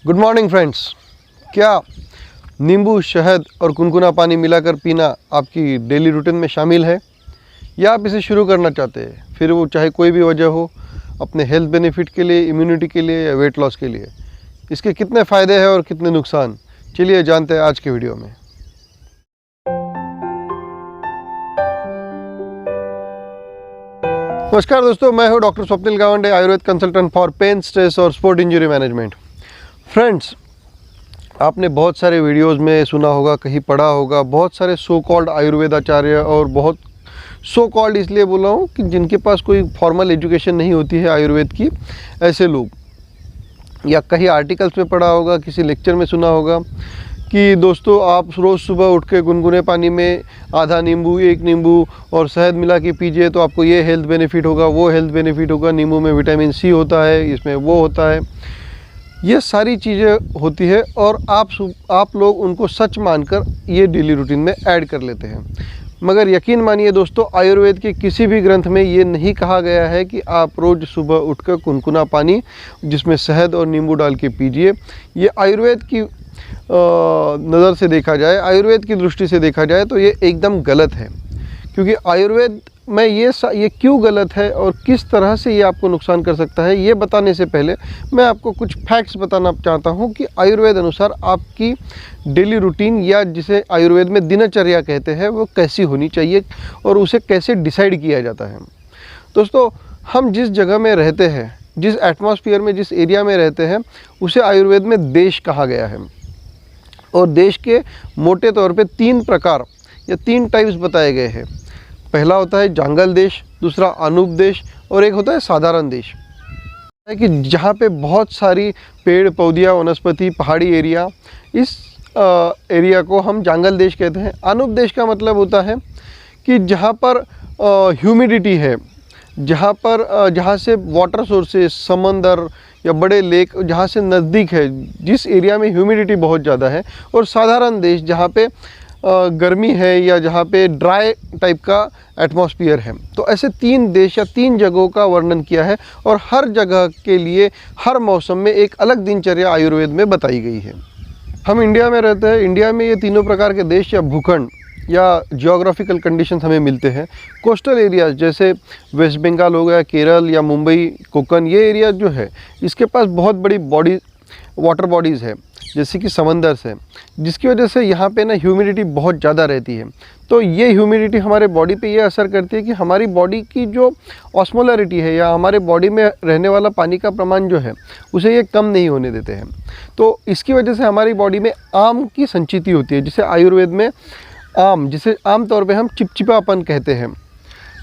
Good morning friends. क्या नींबू, शहद और गुनगुना पानी मिलाकर पीना आपकी डेली रूटीन में शामिल है या आप इसे शुरू करना चाहते हैं, फिर वो चाहे कोई भी वजह हो, अपने हेल्थ बेनिफिट के लिए, इम्यूनिटी के लिए या वेट लॉस के लिए। इसके कितने फ़ायदे हैं और कितने नुकसान, चलिए जानते हैं आज के वीडियो में। नमस्कार दोस्तों, मैं हूं doctor Swapnil Gawande, Ayurveda consultant for pain, stress और स्पोर्ट इंजरी मैनेजमेंट। फ्रेंड्स, आपने बहुत सारे वीडियोस में सुना होगा, कहीं पढ़ा होगा, बहुत सारे सो कॉल्ड आयुर्वेदाचार्य, और बहुत सो कॉल्ड इसलिए बोल रहा हूँ कि जिनके पास कोई फॉर्मल एजुकेशन नहीं होती है आयुर्वेद की, ऐसे लोग, या कहीं आर्टिकल्स में पढ़ा होगा, किसी लेक्चर में सुना होगा कि दोस्तों आप रोज़ सुबह उठ के गुनगुने पानी में आधा नींबू, एक नींबू और शहद मिला के पीजिए तो आपको ये हेल्थ बेनिफिट होगा, वो हेल्थ बेनिफिट होगा। नींबू में विटामिन सी होता है, इसमें वो होता है, ये सारी चीज़ें होती है और आप लोग उनको सच मानकर ये डेली रूटीन में ऐड कर लेते हैं। मगर यकीन मानिए दोस्तों, आयुर्वेद के किसी भी ग्रंथ में ये नहीं कहा गया है कि आप रोज़ सुबह उठकर गुनगुना पानी जिसमें शहद और नींबू डाल के पीजिए। ये आयुर्वेद की नज़र से देखा जाए, आयुर्वेद की दृष्टि से देखा जाए तो ये एकदम गलत है। क्योंकि आयुर्वेद में ये क्यों गलत है और किस तरह से ये आपको नुकसान कर सकता है, ये बताने से पहले मैं आपको कुछ फैक्ट्स बताना चाहता हूँ कि आयुर्वेद अनुसार आपकी डेली रूटीन, या जिसे आयुर्वेद में दिनचर्या कहते हैं, वो कैसी होनी चाहिए और उसे कैसे डिसाइड किया जाता है। दोस्तों, हम जिस जगह में रहते हैं, जिस एटमॉस्फेयर में, जिस एरिया में रहते हैं, उसे आयुर्वेद में देश कहा गया है। और देश के मोटे तौर पे 3 प्रकार या 3 टाइप्स बताए गए हैं। पहला होता है जंगल देश, दूसरा अनूप देश और एक होता है साधारण देश, है कि जहाँ पे बहुत सारी पेड़ पौधियाँ, वनस्पति, पहाड़ी एरिया, इस एरिया को हम जंगल देश कहते हैं। अनूप देश का मतलब होता है कि जहाँ पर ह्यूमिडिटी है, जहाँ से वाटर सोर्सेस, समंदर या बड़े लेक जहाँ से नज़दीक है, जिस एरिया में ह्यूमिडिटी बहुत ज़्यादा है। और साधारण देश जहाँ पे गर्मी है या जहाँ पे ड्राई टाइप का एटमॉस्फेयर है। तो ऐसे 3 देश या 3 जगहों का वर्णन किया है और हर जगह के लिए हर मौसम में एक अलग दिनचर्या आयुर्वेद में बताई गई है। हम इंडिया में रहते हैं। इंडिया में ये तीनों प्रकार के देश या भूखंड या जियोग्राफिकल कंडीशंस हमें मिलते हैं। कोस्टल एरियाज जैसे वेस्ट बंगाल हो गया, केरल या मुंबई, कोकन, ये एरिया जो है, इसके पास बहुत बड़ी वाटर बॉडीज़ है, जैसे कि समंदर से, जिसकी वजह से यहाँ पे ना ह्यूमिडिटी बहुत ज़्यादा रहती है। तो ये ह्यूमिडिटी हमारे बॉडी पे ये असर करती है कि हमारी बॉडी की जो ऑस्मोलरिटी है, या हमारे बॉडी में रहने वाला पानी का प्रमाण जो है, उसे ये कम नहीं होने देते हैं। तो इसकी वजह से हमारी बॉडी में आम की संचिति होती है, जिसे आयुर्वेद में जिसे आमतौर पे हम चिपचिपापन कहते हैं।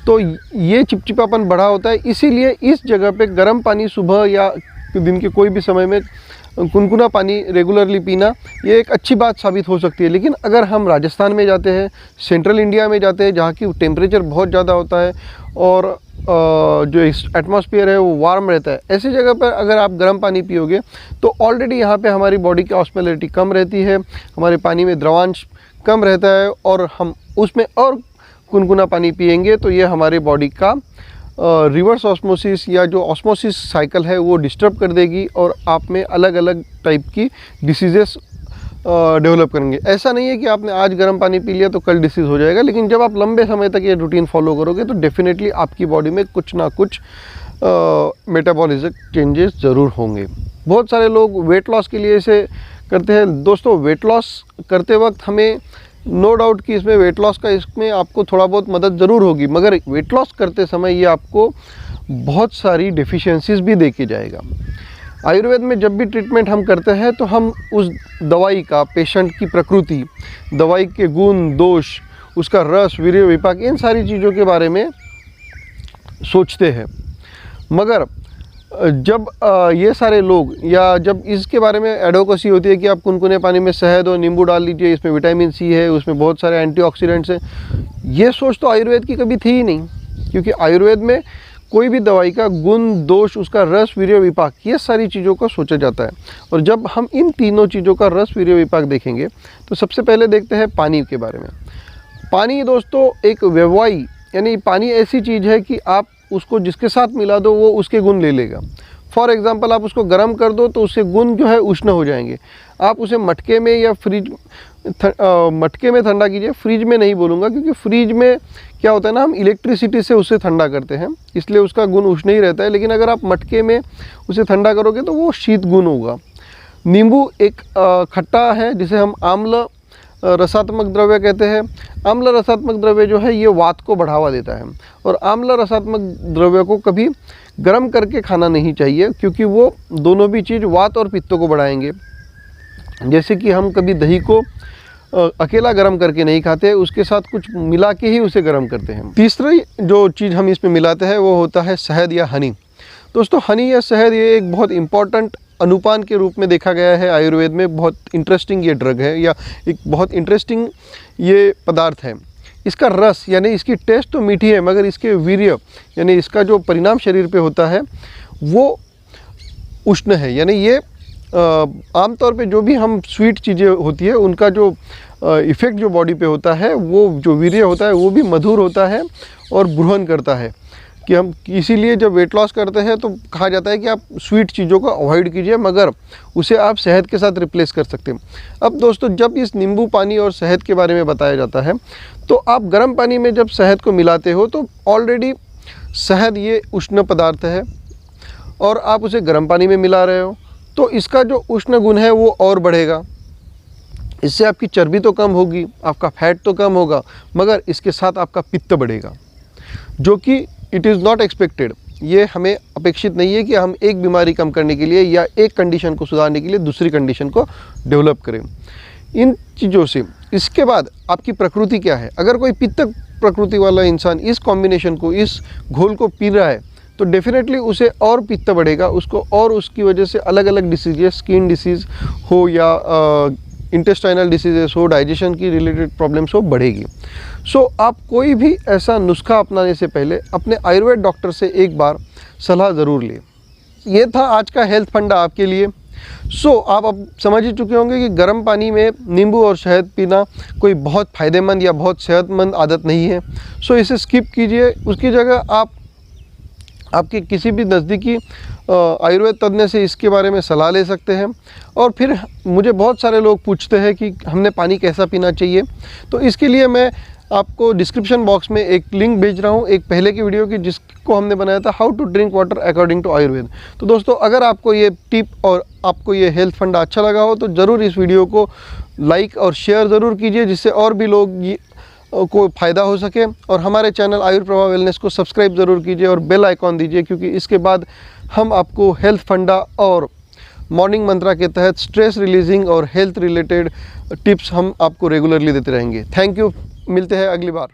तो ये चिपचिपापन बढ़ा होता है, इसीलिए इस जगह पे गर्म पानी सुबह या दिन के कोई भी समय में गुनगुना पानी रेगुलरली पीना ये एक अच्छी बात साबित हो सकती है। लेकिन अगर हम राजस्थान में जाते हैं, सेंट्रल इंडिया में जाते हैं, जहाँ की टेम्परेचर बहुत ज़्यादा होता है और जो एटमॉस्फेयर है वो वार्म रहता है, ऐसी जगह पर अगर आप गर्म पानी पियोगे तो ऑलरेडी यहाँ पे हमारी बॉडी की ऑस्मोलरिटी कम रहती है, हमारे पानी में द्रवांश कम रहता है, और हम उसमें और गुनगुना पानी पिएंगे तो ये हमारी बॉडी का रिवर्स ऑस्मोसिस या जो ऑस्मोसिस साइकिल है वो डिस्टर्ब कर देगी और आप में अलग अलग टाइप की डिसीजेस डेवलप करेंगे। ऐसा नहीं है कि आपने आज गर्म पानी पी लिया तो कल डिसीज़ हो जाएगा, लेकिन जब आप लंबे समय तक ये रूटीन फॉलो करोगे तो डेफिनेटली आपकी बॉडी में कुछ ना कुछ मेटाबॉलिज्म चेंजेस ज़रूर होंगे। बहुत सारे लोग वेट लॉस के लिए इसे करते हैं। दोस्तों, वेट लॉस करते वक्त हमें नो डाउट कि इसमें वेट लॉस का, इसमें आपको थोड़ा बहुत मदद ज़रूर होगी, मगर वेट लॉस करते समय ये आपको बहुत सारी डेफिशिएंसीज भी दे के जाएगा। आयुर्वेद में जब भी ट्रीटमेंट हम करते हैं तो हम उस दवाई का, पेशेंट की प्रकृति, दवाई के गुण दोष, उसका रस, वीर्य, विपाक, इन सारी चीज़ों के बारे में सोचते हैं। मगर जब ये सारे लोग, या जब इसके बारे में एडवोकेसी होती है कि आप गुनगुने पानी में शहद और नींबू डाल लीजिए, इसमें विटामिन सी है, उसमें बहुत सारे एंटीऑक्सीडेंट्स हैं, ये सोच तो आयुर्वेद की कभी थी ही नहीं। क्योंकि आयुर्वेद में कोई भी दवाई का गुण दोष, उसका रस, वीर्य, विपाक, ये सारी चीज़ों को सोचा जाता है। और जब हम इन तीनों चीज़ों का रस, वीर्य, विपाक देखेंगे तो सबसे पहले देखते हैं पानी के बारे में। पानी दोस्तों एक व्यववाही, यानी पानी ऐसी चीज़ है कि आप उसको जिसके साथ मिला दो वो उसके गुण ले लेगा। फॉर एग्ज़ाम्पल आप उसको गर्म कर दो तो उसके गुण जो है उष्ण हो जाएंगे। आप उसे मटके में या फ्रिज मटके में ठंडा कीजिए, फ्रिज में नहीं बोलूँगा, क्योंकि फ्रिज में क्या होता है ना, हम इलेक्ट्रिसिटी से उसे ठंडा करते हैं, इसलिए उसका गुण उष्ण ही रहता है। लेकिन अगर आप मटके में उसे ठंडा करोगे तो वो शीत गुण होगा। नींबू एक खट्टा है जिसे हम आम्ल रसात्मक द्रव्य कहते हैं। आम्ल रसात्मक द्रव्य जो है ये वात को बढ़ावा देता है, और आम्ल रसात्मक द्रव्य को कभी गर्म करके खाना नहीं चाहिए, क्योंकि वो दोनों भी चीज़ वात और पित्त को बढ़ाएंगे। जैसे कि हम कभी दही को अकेला गर्म करके नहीं खाते, उसके साथ कुछ मिला के ही उसे गर्म करते हैं। तीसरी जो चीज़ हम इसमें मिलाते हैं वो होता है शहद या हनी। दोस्तों, हनी या शहद ये एक बहुत इम्पॉर्टेंट अनुपान के रूप में देखा गया है आयुर्वेद में। बहुत इंटरेस्टिंग ये ड्रग है, या एक बहुत इंटरेस्टिंग ये पदार्थ है। इसका रस यानी इसकी टेस्ट तो मीठी है, मगर इसके वीर्य यानी इसका जो परिणाम शरीर पे होता है वो उष्ण है। यानी ये आमतौर पे जो भी हम स्वीट चीज़ें होती है उनका जो इफ़ेक्ट जो बॉडी पे होता है, वो जो वीर्य होता है वो भी मधुर होता है और ब्रूहन करता है। कि हम इसीलिए जब वेट लॉस करते हैं तो कहा जाता है कि आप स्वीट चीज़ों को अवॉइड कीजिए, मगर उसे आप शहद के साथ रिप्लेस कर सकते हैं। अब दोस्तों, जब इस नींबू पानी और शहद के बारे में बताया जाता है तो आप गर्म पानी में जब शहद को मिलाते हो तो ऑलरेडी शहद ये उष्ण पदार्थ है, और आप उसे गर्म पानी में मिला रहे हो तो इसका जो उष्ण गुण है वो और बढ़ेगा। इससे आपकी चर्बी तो कम होगी, आपका फैट तो कम होगा, मगर इसके साथ आपका पित्त बढ़ेगा, जो कि इट इज़ नॉट एक्सपेक्टेड। ये हमें अपेक्षित नहीं है कि हम एक बीमारी कम करने के लिए या एक कंडीशन को सुधारने के लिए दूसरी कंडीशन को डेवलप करें इन चीज़ों से। इसके बाद आपकी प्रकृति क्या है। अगर कोई पित्त प्रकृति वाला इंसान इस कॉम्बिनेशन को, इस घोल को पी रहा है तो डेफिनेटली उसे और पित्त बढ़ेगा, उसको और उसकी वजह से अलग अलग डिसीजेस, स्किन डिसीज़ हो या इंटेस्टाइनल डिसीजेस हो, डाइजेशन की रिलेटेड प्रॉब्लम्स हो, बढ़ेगी। सो आप कोई भी ऐसा नुस्खा अपनाने से पहले अपने आयुर्वेद डॉक्टर से एक बार सलाह ज़रूर लें। ये था आज का हेल्थ फंडा आपके लिए। आप अब समझ ही चुके होंगे कि गर्म पानी में नींबू और शहद पीना कोई बहुत फ़ायदेमंद या बहुत सेहतमंद आदत नहीं है। इसे स्किप कीजिए। उसकी जगह आप आपके किसी भी नज़दीकी आयुर्वेद तज्ञ से इसके बारे में सलाह ले सकते हैं। और फिर मुझे बहुत सारे लोग पूछते हैं कि हमने पानी कैसा पीना चाहिए, तो इसके लिए मैं आपको डिस्क्रिप्शन बॉक्स में एक लिंक भेज रहा हूँ एक पहले की वीडियो की, जिसको हमने बनाया था how to drink water according to Ayurveda. तो दोस्तों, अगर आपको ये टिप और आपको ये हेल्थ फंडा अच्छा लगा हो तो ज़रूर इस वीडियो को लाइक और शेयर ज़रूर कीजिए, जिससे और भी लोग को फ़ायदा हो सके। और हमारे चैनल आयुर्प्रभा वेलनेस को सब्सक्राइब ज़रूर कीजिए और बेल आइकॉन दीजिए, क्योंकि इसके बाद हम आपको हेल्थ फंडा और मॉर्निंग मंत्रा के तहत स्ट्रेस रिलीजिंग और हेल्थ रिलेटेड टिप्स हम आपको रेगुलरली देते रहेंगे। थैंक यू, मिलते हैं अगली बार।